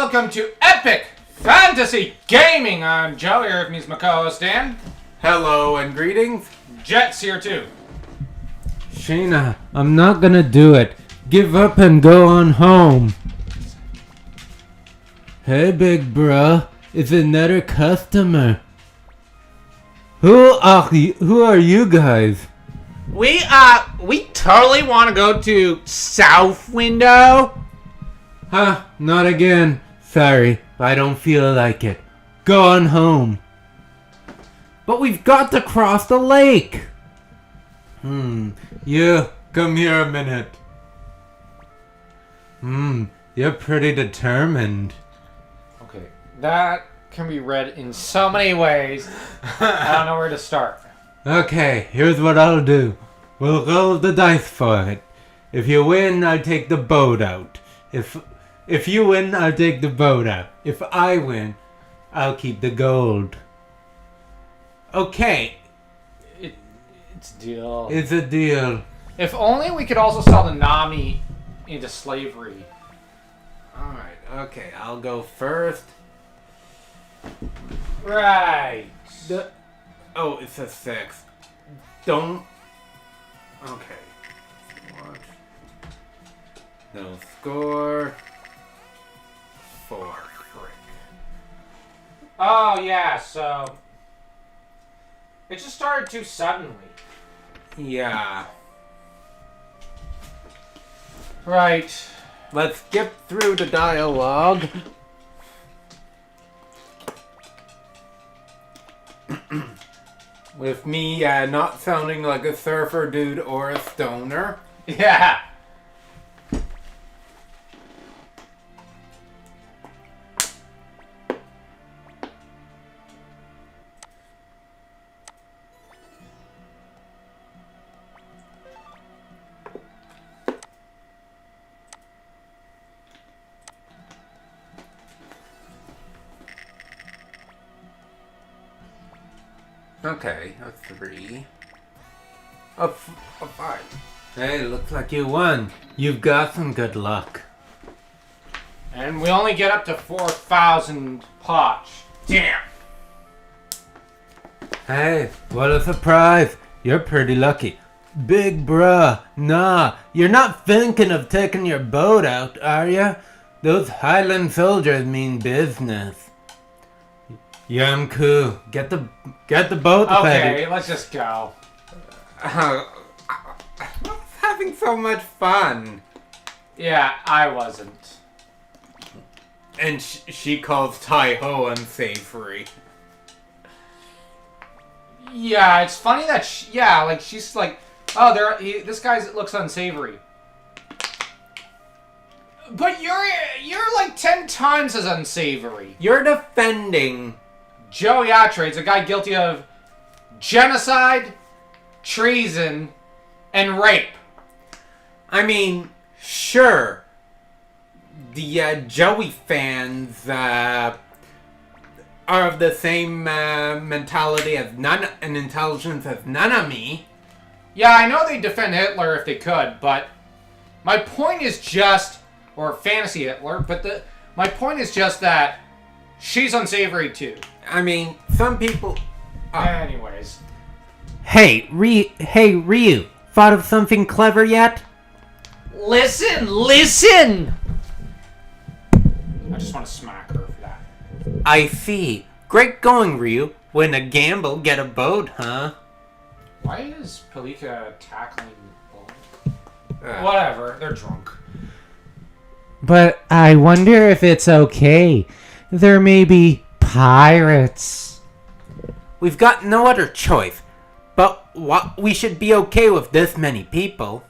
welcome to Epic Fantasy Gaming. I'm Joe, here with me is my co-host Dan. Hello and greetings. Jet's here too. Shayna, I'm not gonna do it. Give up and go on home. Hey, big bruh. It's another customer. Who are you guys? We totally want to go to South Window. Huh, not again. Sorry, I don't feel like it. Go on home. But we've got to cross the lake. You, come here a minute. You're pretty determined. Okay, that can be read in so many ways. I don't know where to start. Okay, here's what I'll do. We'll roll the dice for it. If you win, I'll take the boat out. If you win, I'll take the boat out. If I win, I'll keep the gold. Okay, It's a deal. it's a deal. If only we could also sell the Nami into slavery. Alright, okay, I'll go first. Right. Oh, it's a 6. Don't... Okay. What? No score. 4. Frick. Oh yeah, so it just started too suddenly. Yeah. Right. Let's skip through the dialogue. With me not sounding like a surfer dude or a stoner. Yeah. Okay, a 3. A 5. Hey, looks like you won. You've got some good luck. And we only get up to 4,000 potch. Damn. Hey, what a surprise. You're pretty lucky. Big bruh, nah, you're not thinking of taking your boat out, are ya? Those Highland soldiers mean business. Yamku, get the boat ready. Okay, let's just go. I was having so much fun. Yeah, I wasn't. And she calls Tai Ho unsavory. Yeah, it's funny that she's like, oh, this guy looks unsavory. But you're like 10 times as unsavory. You're defending Joey Atreides, a guy guilty of genocide, treason, and rape. I mean, sure. The Joey fans are of the same mentality as and intelligence as Nanami. Yeah, I know they'd defend Hitler if they could, but my point is just, or fantasy Hitler, but my point is just that she's unsavory too. I mean, some people... Anyways. Hey, Ryu, thought of something clever yet? Listen! I just want to smack her for that. I see. Great going, Ryu. Win a gamble, get a boat, huh? Why is Palika tackling whatever, they're drunk. But I wonder if it's okay. There may be pirates. We've got no other choice. But we should be okay with this many people.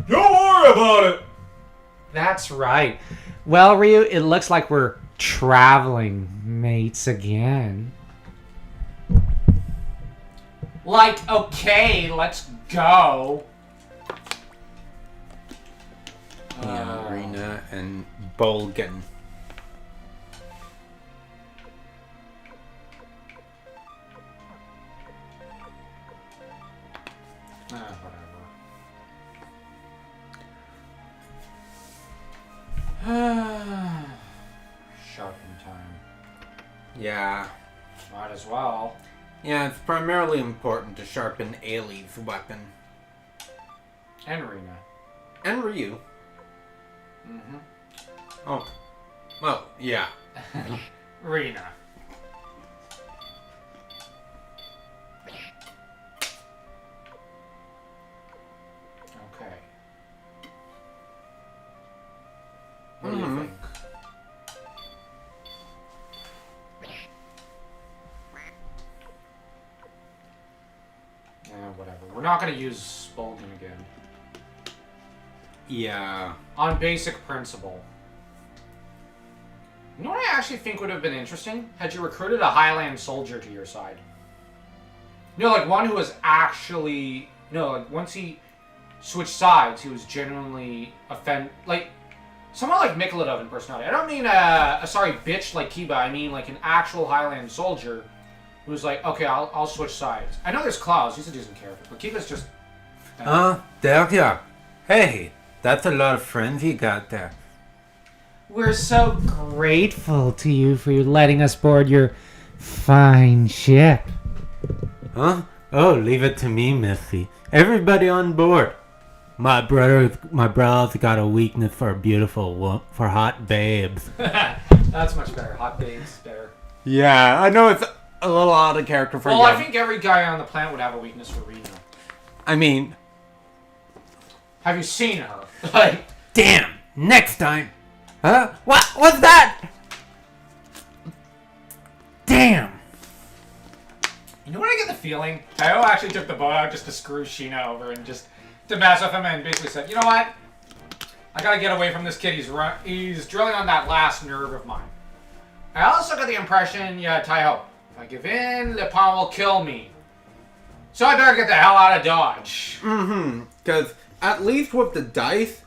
Don't worry about it! That's right. Well, Ryu, it looks like we're traveling mates again. Like, okay, let's go. Yeah, Rena and Bolgan. Whatever. Yeah. Might as well. Yeah, it's primarily important to sharpen Ailey's weapon. And Rena. And Ryu. Mm-hmm. Oh. Well, yeah. Rena. Okay. What do you think? Whatever. We're not going to use Bolgan again. Yeah. On basic principle. You know what I actually think would have been interesting? Had you recruited a Highland soldier to your side. You know, like one who was actually... No, like once he switched sides, he was genuinely like, someone like Mikoladov in personality. I don't mean a sorry bitch like Kiba. I mean like an actual Highland soldier who's like, okay, I'll switch sides. I know there's Klaus. He's a decent character. But Kiba's just... There you are. Hey, that's a lot of friends you got there. We're so grateful to you for letting us board your fine ship. Huh? Oh, leave it to me, Missy. Everybody on board. My brother's got a weakness for for hot babes. That's much better. Hot babes, better. Yeah, I know it's a little out of character for Well, you. I think every guy on the planet would have a weakness for Rena. I mean... Have you seen her? Like... Damn! Next time! Huh? What's that? Damn! You know what I get the feeling? Tai Ho actually took the bow out just to screw Sheena over and just to mess with him and basically said, you know what? I gotta get away from this kid. He's drilling on that last nerve of mine. I also got the impression, yeah, Tai Ho, if I give in, Le Pont will kill me. So I better get the hell out of Dodge. Mm-hmm. Because at least with the dice,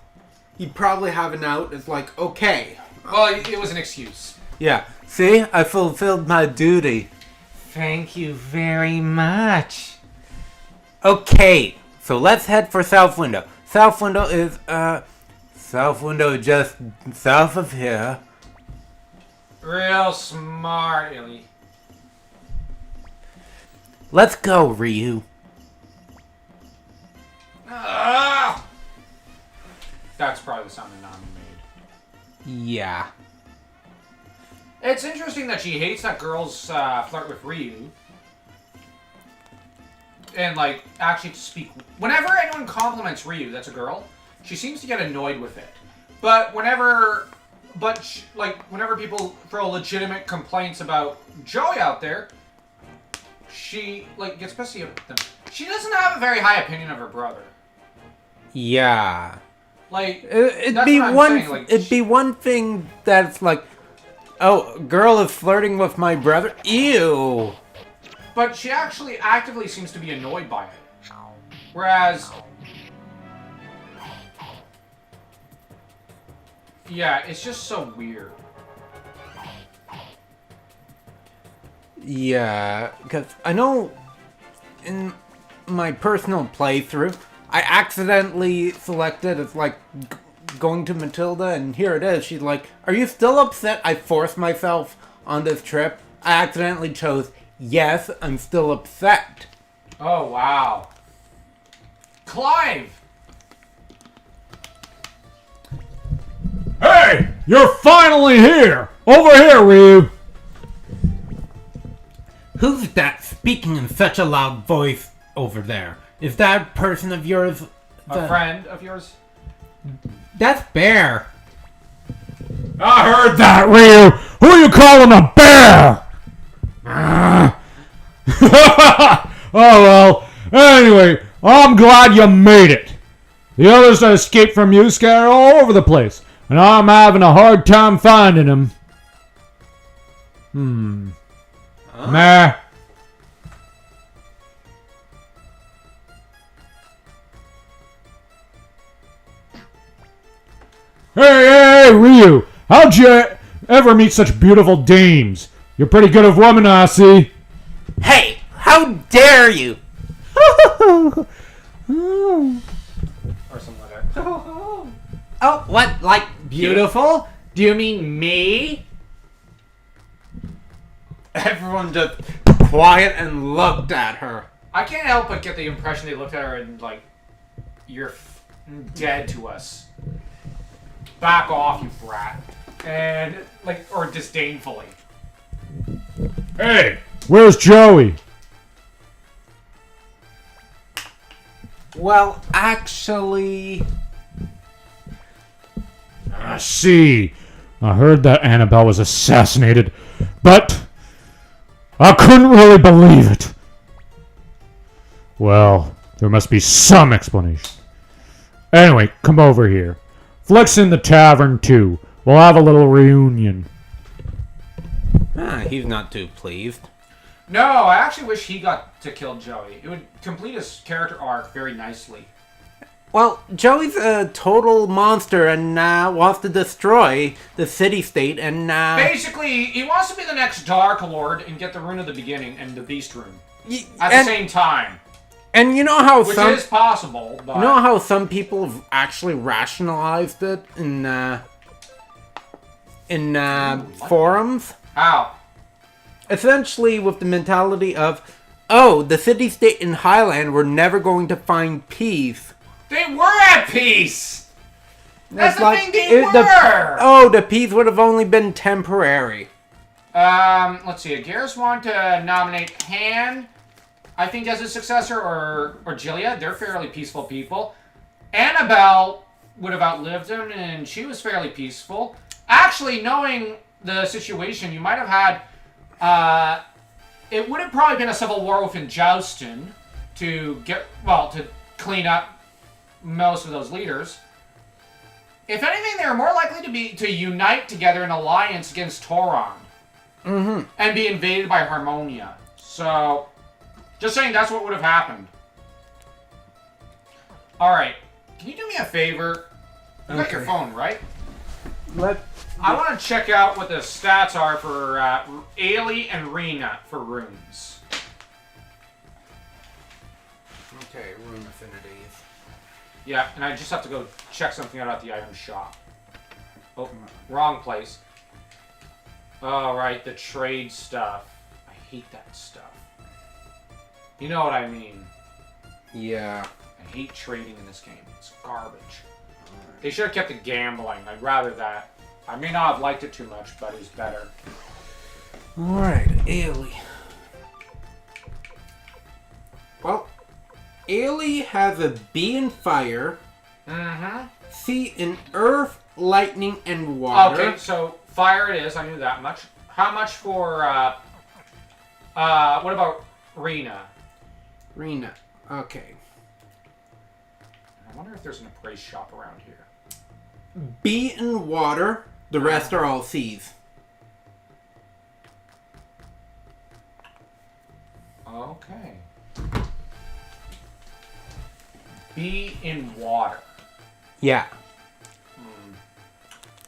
he'd probably have an out. It's like, okay. Well, it was an excuse. Yeah, see? I fulfilled my duty. Thank you very much. Okay, so let's head for South Window. South Window is, South Window just south of here. Real smart, Illy. Let's go, Ryu. Ah! That's probably the sound that Nami made. Yeah. It's interesting that she hates that girls flirt with Ryu. And, like, actually to speak... Whenever anyone compliments Ryu, that's a girl, she seems to get annoyed with it. But whenever... whenever people throw legitimate complaints about Joey out there, she, like, gets pissy at them. She doesn't have a very high opinion of her brother. Yeah. Like, It'd that's be what I'm one. saying, like, It'd be one thing that's like, oh, girl is flirting with my brother. Ew. But she actually actively seems to be annoyed by it. Whereas... Yeah, it's just so weird. Yeah, because I know in my personal playthrough, I accidentally selected as like going to Matilda, and here it is. She's like, "Are you still upset I forced myself on this trip?" I accidentally chose yes. I'm still upset. Oh, wow. Clive! Hey, you're finally here! Over here, Ryu! Who's that speaking in such a loud voice over there? Is that a person of yours? A friend of yours? That's Bear. I heard that, Ryu! Who are you calling a bear? Oh well, anyway, I'm glad you made it. The others that escaped from you scattered all over the place, and I'm having a hard time finding them. Meh. Hey, Ryu! How'd you ever meet such beautiful dames? You're pretty good of women, I see. Hey, how dare you? Or something like that. Oh, what? Like beautiful? Do you mean me? Everyone just quiet and looked at her. I can't help but get the impression they looked at her and like, you're dead to us. Back off, you brat. And like, or disdainfully. Hey, where's Joey? Well, actually... I see. I heard that Annabelle was assassinated, but I couldn't really believe it. Well, there must be some explanation. Anyway, come over here. Flex in the tavern too. We'll have a little reunion. He's not too pleased. No, I actually wish he got to kill Joey. It would complete his character arc very nicely. Well, Joey's a total monster and wants to destroy the city-state and... Basically, he wants to be the next Dark Lord and get the Rune of the Beginning and the Beast Rune. At the same time. And you know how Which is possible, but... You know how some people have actually rationalized it in forums? How? Essentially with the mentality of, oh, the city-state and Highland were never going to find peace. They were at peace! That's the thing, they were! The peace would have only been temporary. Let's see. Garrus wanted to nominate Han, I think, as his successor, or Jillia. They're fairly peaceful people. Annabelle would have outlived him, and she was fairly peaceful. Actually, knowing the situation, you might have had... it would have probably been a civil war within Joustin to clean up most of those leaders. If anything, they were more likely to unite together in alliance against Tauron. Mm-hmm. And be invaded by Harmonia. So, just saying that's what would have happened. Alright, can you do me a favor? You got your phone, right? I want to check out what the stats are for Ailey and Rena for runes. Okay, rune affinities. Yeah, and I just have to go check something out at the item shop. Oh, wrong place. Oh, right, the trade stuff. I hate that stuff. You know what I mean. Yeah. I hate trading in this game. It's garbage. They should have kept the gambling. I'd rather that. I may not have liked it too much, but it was better. Alright, Ailey. Well, Ailey has a B in fire, C in earth, lightning, and water. Okay, so fire it is. I knew that much. How much for, what about Rena? Rena. Okay. I wonder if there's an appraise shop around here. B in water. The rest are all C's. Okay. B in water. Yeah.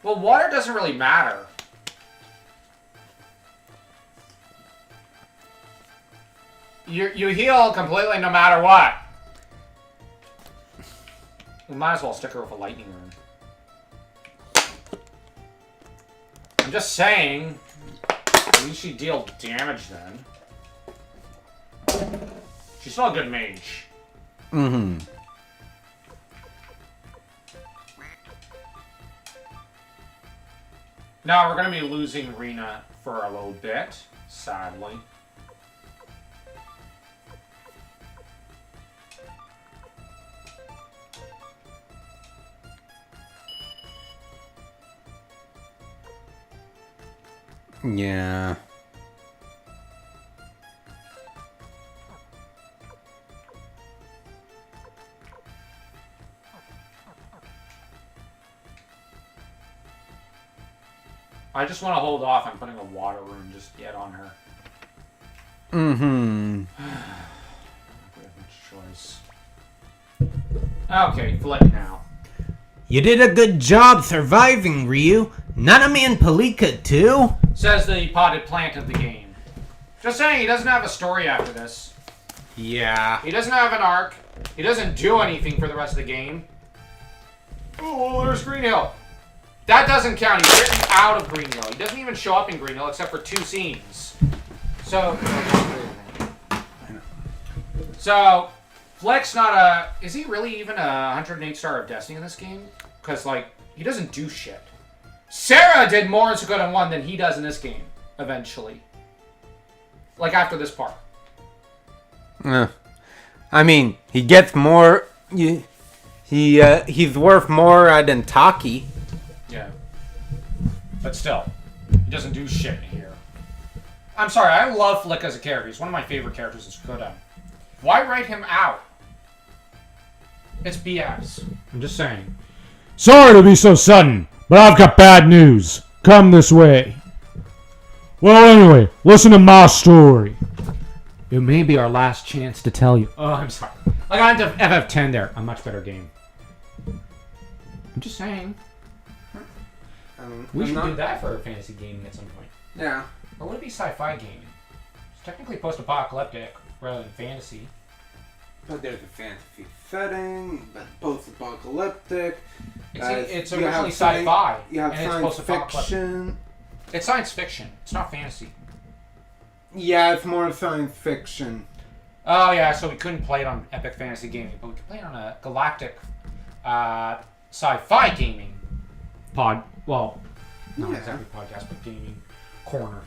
Well, water doesn't really matter. You heal completely no matter what. We might as well stick her with a lightning rune. I'm just saying. At least she deal damage then. She's still a good mage. Mm-hmm. Now we're going to be losing Rena for a little bit, sadly. Yeah. I just want to hold off on putting a water rune just yet on her. Mm-hmm. We have much choice. Okay, flip now. You did a good job surviving, Ryu. Nanami and Palika, too? Says the potted plant of the game. Just saying, he doesn't have a story after this. Yeah. He doesn't have an arc. He doesn't do anything for the rest of the game. Oh, there's Green Hill. That doesn't count. He's written out of Green Hill. He doesn't even show up in Green Hill except for 2 scenes. So, so Fleck's not a. Is he really even a 108 Star of Destiny in this game? Because like he doesn't do shit. Sarah did more in Suikoden 1 than he does in this game. Eventually, like after this part. I mean, he gets more. He's worth more than Taki. Yeah. But still, he doesn't do shit in here. I'm sorry, I love Flick as a character. He's one of my favorite characters in Suikoden. Why write him out? It's BS. I'm just saying. Sorry to be so sudden, but I've got bad news. Come this way. Well, anyway, listen to my story. It may be our last chance to tell you. Oh, I'm sorry. I got into FF10 there. A much better game. I'm just saying. We should do that for fantasy gaming at some point. Yeah. Or would it be sci-fi gaming? It's technically post-apocalyptic rather than fantasy. But there's a fantasy setting, but post-apocalyptic. It's originally sci-fi. You have and it's science post-apocalyptic. fiction. It's science fiction. It's not fantasy. Yeah, it's more science fiction. Oh yeah, so we couldn't play it on Epic Fantasy Gaming, but we could play it on a galactic sci-fi gaming not exactly podcast, but gaming corner.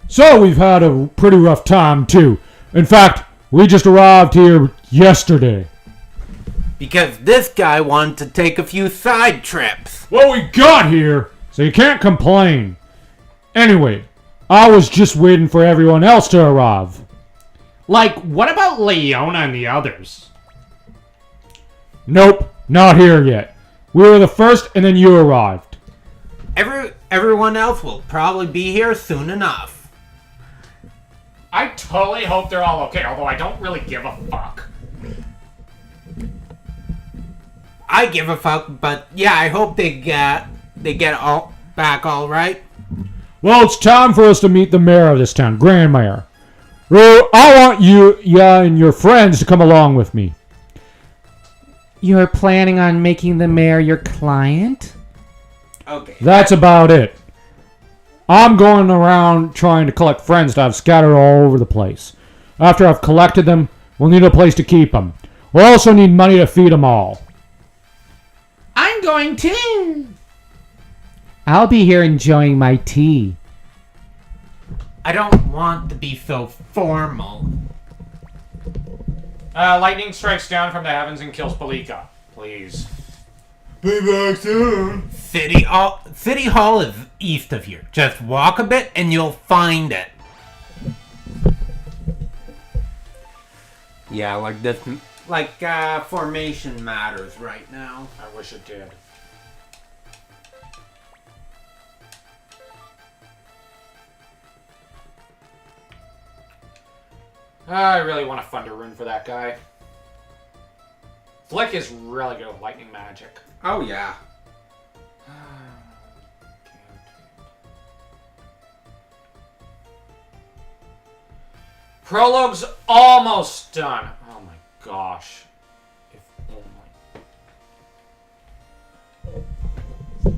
So we've had a pretty rough time, too. In fact, we just arrived here yesterday. Because this guy wanted to take a few side trips. Well, we got here, so you can't complain. Anyway, I was just waiting for everyone else to arrive. Like, what about Leona and the others? Nope, not here yet. We were the first, and then you arrived. Everyone else will probably be here soon enough. I totally hope they're all okay, although I don't really give a fuck. I give a fuck, but yeah, I hope they get all back all right. Well, it's time for us to meet the mayor of this town, Grand Mayor. I want you and your friends to come along with me. You're planning on making the mayor your client? Okay. That's about it. I'm going around trying to collect friends that I've scattered all over the place. After I've collected them, we'll need a place to keep them. We'll also need money to feed them all. I'm going too. I'll be here enjoying my tea. I don't want to be so formal. Lightning strikes down from the heavens and kills Palika. Please. Be back soon. City Hall is east of here. Just walk a bit and you'll find it. Yeah, like this, formation matters right now. I wish it did. I really want a Thunder Rune for that guy. Flick is really good with lightning magic. Oh yeah. Prologue's almost done. Oh my gosh. If only.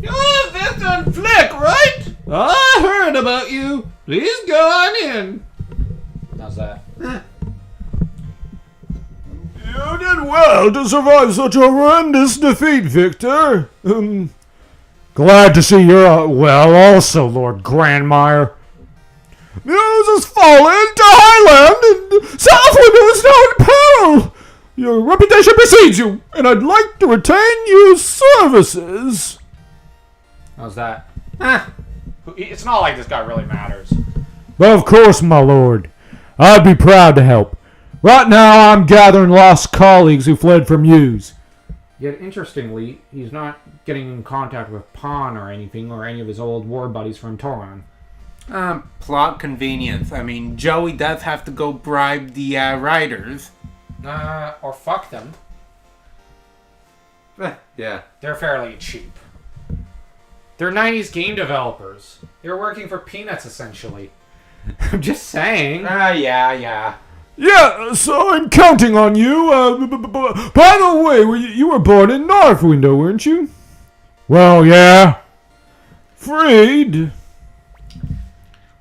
You're Veteran Flick, right? I heard about you. Please go on in. How's that? You did well to survive such a horrendous defeat, Victor. Glad to see you're well also, Lord Grandmire. News has fallen to Highland, and Southwind is now in peril. Your reputation precedes you, and I'd like to retain your services. How's that? It's not like this guy really matters. But of course, my lord. I'd be proud to help. Right now, I'm gathering lost colleagues who fled from Hughes. Yet, interestingly, he's not getting in contact with Pawn or anything, or any of his old war buddies from Toron. Plot convenience. I mean, Joey does have to go bribe the writers. Or fuck them. Yeah. They're fairly cheap. They're 90s game developers. They're working for peanuts, essentially. I'm just saying. Yeah. Yeah, so I'm counting on you. By the way, you were born in Northwindow, weren't you? Well, yeah. Freed.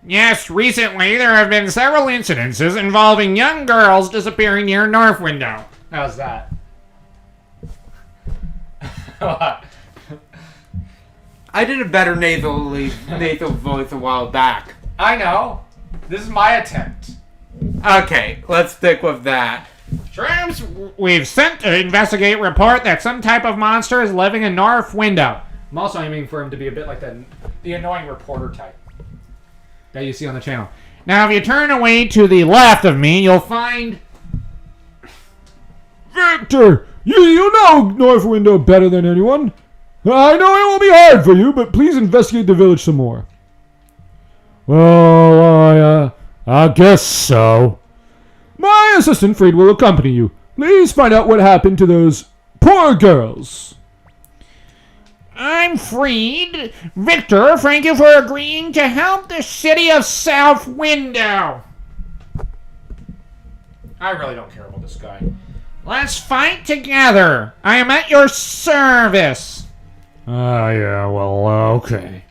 Yes, recently there have been several incidences involving young girls disappearing near North Window. How's that? I did a better nasal voice a while back. I know. This is my attempt. Okay, let's stick with that. Shrimps, we've sent to investigate report that some type of monster is living in North Window. I'm also aiming for him to be a bit like the annoying reporter type that you see on the channel. Now, if you turn away to the left of me, you'll find... Victor, you know North Window better than anyone. I know it will be hard for you, but please investigate the village some more. Well, I guess so. My assistant Fried will accompany you. Please find out what happened to those poor girls. I'm Freed. Victor, thank you for agreeing to help the city of South Window. I really don't care about this guy. Let's fight together. I am at your service. Yeah, well, okay.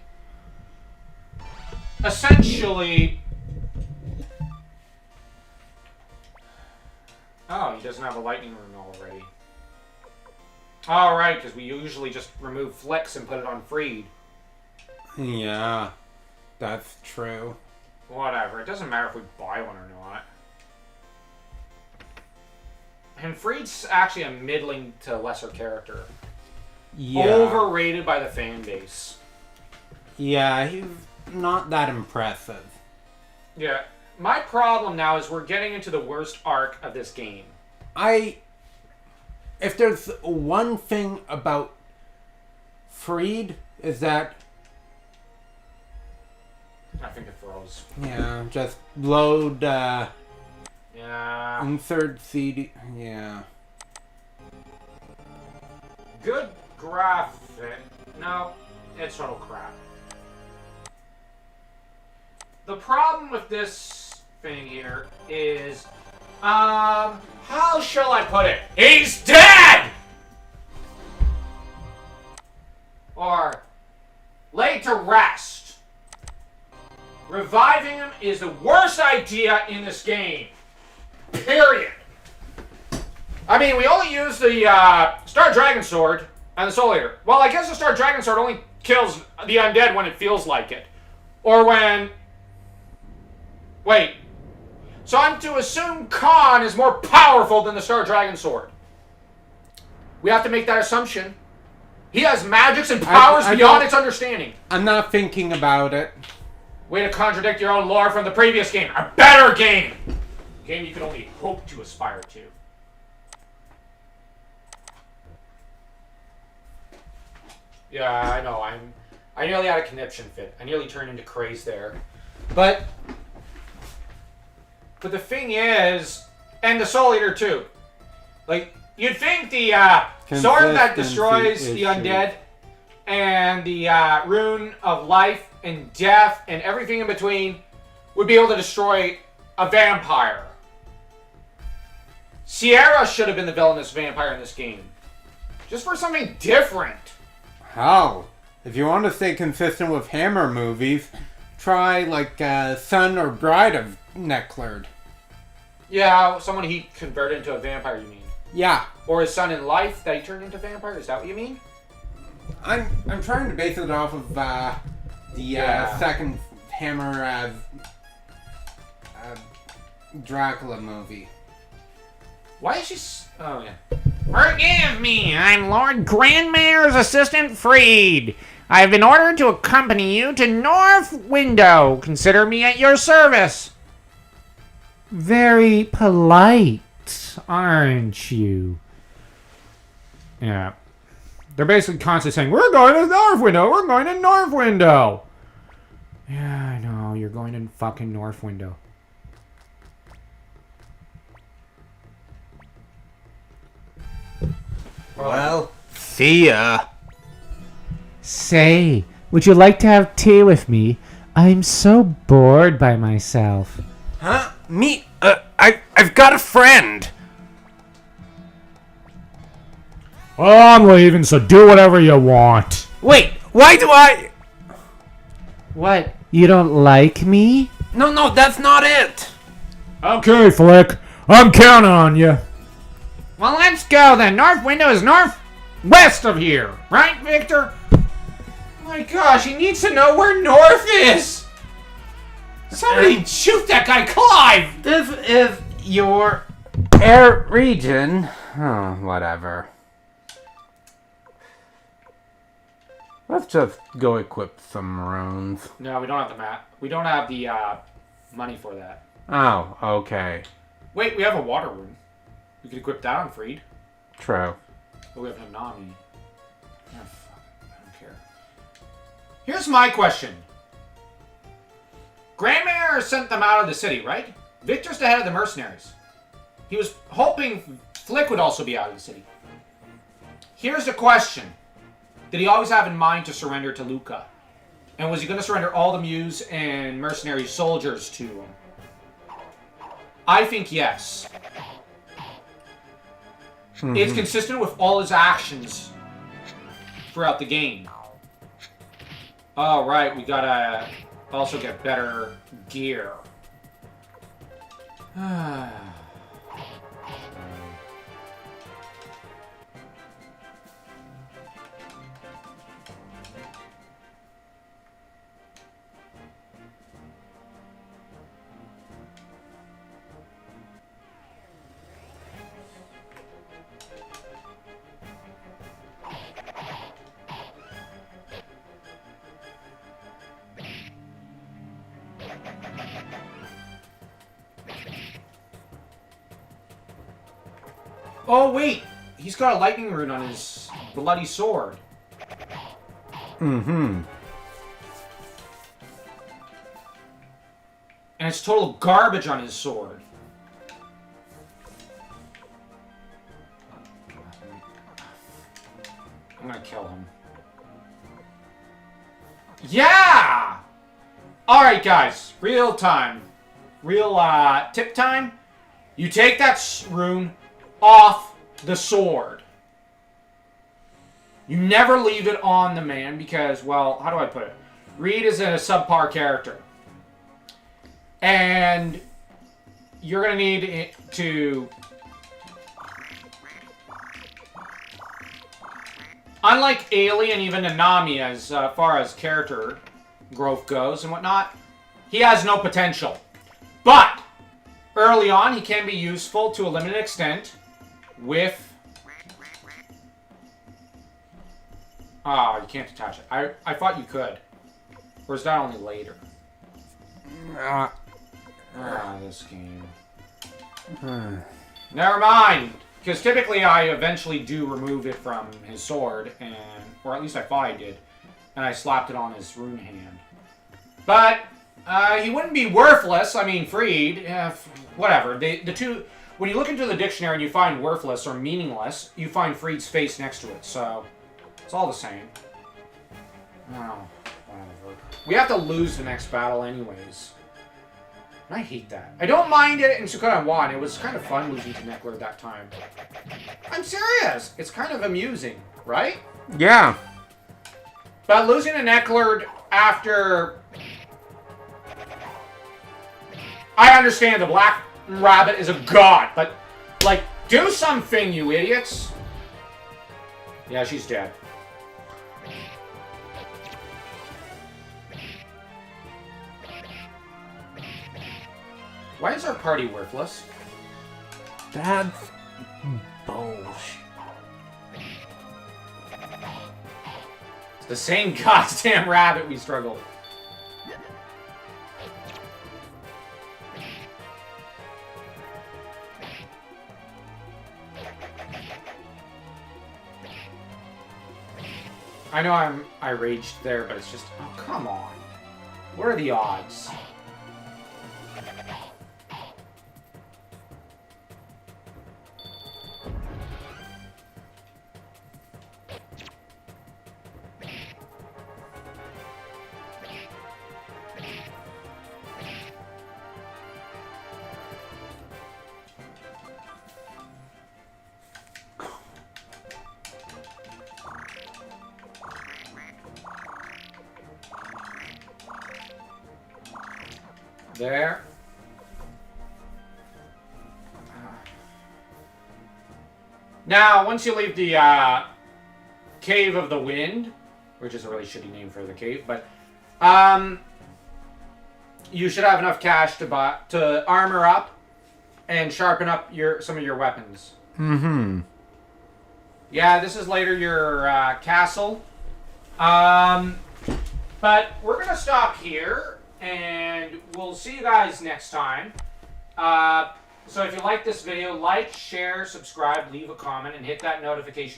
Essentially... Oh, he doesn't have a lightning rune already. Alright, because we usually just remove Flicks and put it on Freed. Yeah, that's true. Whatever, it doesn't matter if we buy one or not. And Freed's actually a middling to lesser character. Yeah. Overrated by the fan base. Yeah, he's not that impressive. Yeah, my problem now is we're getting into the worst arc of this game. If there's one thing about Freed, is that... I think it froze. Yeah, just load, Yeah. insert CD, yeah. Good graphic. No, it's total crap. The problem with this thing here is, how shall I put it? He's dead! Or, laid to rest. Reviving him is the worst idea in this game. Period. I mean, we only use the Star Dragon Sword and the Soul Eater. Well, I guess the Star Dragon Sword only kills the undead when it feels like it. Or when... Wait. So I'm to assume Khan is more powerful than the Star Dragon Sword. We have to make that assumption. He has magics and powers beyond its understanding. I'm not thinking about it. Way to contradict your own lore from the previous game. A better game! A game you can only hope to aspire to. Yeah, I know. I nearly had a conniption fit. I nearly turned into craze there. But the thing is, and the Soul Eater too. Like, you'd think the sword that destroys the undead and the rune of life and death and everything in between would be able to destroy a vampire. Sierra should have been the villainous vampire in this game. Just for something different. Hell, if you want to stay consistent with Hammer movies, try like Son or Bride of Necklard. Yeah, someone he converted into a vampire, you mean? Yeah. Or his son in life that he turned into a vampire? Is that what you mean? I'm trying to base it off of the second Hammer Dracula movie. Why is she... Oh, yeah. Forgive me, I'm Lord Grandmayor's assistant Freed. I've been ordered to accompany you to North Window. Consider me at your service. Very polite, aren't you? Yeah. They're basically constantly saying, we're going to North Window, we're going to North Window. Yeah, I know, you're going to fucking North Window. Well, see ya. Say, would you like to have tea with me? I'm so bored by myself. Huh? Me? I've got a friend. Well, I'm leaving, so do whatever you want. Wait, why do I... What? You don't like me? No, that's not it. Okay, Flick. I'm counting on you. Well, let's go then. North window is northwest of here, right, Victor? My gosh, he needs to know where north is! Somebody shoot that guy, Clive! This is your air region. Oh, whatever. Let's just go equip some maroons. No, we don't have the map. We don't have the money for that. Oh, okay. Wait, we have a water room. We could equip that on Freed. True. But we have no Nami. Oh, fuck. I don't care. Here's my question. Grandmare sent them out of the city, right? Victor's the head of the mercenaries. He was hoping Flick would also be out of the city. Here's the question. Did he always have in mind to surrender to Luca? And was he going to surrender all the Muse and mercenary soldiers to him? I think yes. It's consistent with all his actions throughout the game. Oh, right. We gotta also get better gear. Oh, wait! He's got a lightning rune on his bloody sword. Mm-hmm. And it's total garbage on his sword. I'm gonna kill him. Yeah! Alright, guys. Real time. Real, tip time. You take that rune off the sword. You never leave it on the man because, well, how do I put it? Reed is a subpar character. And you're going to need it to... Unlike Alien, even Nanami, as far as character growth goes and whatnot, he has no potential. But, early on, he can be useful to a limited extent with... Ah, you can't attach it. I thought you could. Or is that only later? This game. Never mind! Because typically I eventually do remove it from his sword, and or at least I thought I did, and I slapped it on his rune hand. But, he wouldn't be worthless, I mean, freed, whatever. The two... When you look into the dictionary and you find worthless or meaningless, you find Freed's face next to it, so it's all the same. Oh, whatever. We have to lose the next battle anyways. And I hate that. I don't mind it in Suikoden 1. It was kind of fun losing to Neckler that time. I'm serious! It's kind of amusing, right? Yeah. But losing to Neckler after... I understand the Black Rabbit is a god, but, like, do something, you idiots! Yeah, she's dead. Why is our party worthless? That's bullshit. It's the same goddamn rabbit we struggle. I know I raged there, but it's just, oh, come on. What are the odds? There. Now, once you leave the Cave of the Wind, which is a really shitty name for the cave, but you should have enough cash to armor up and sharpen up some of your weapons. Mm-hmm. Yeah, this is later your castle. But we're gonna stop here, and we'll see you guys next time. So if you like this video, like, share, subscribe, leave a comment, and hit that notification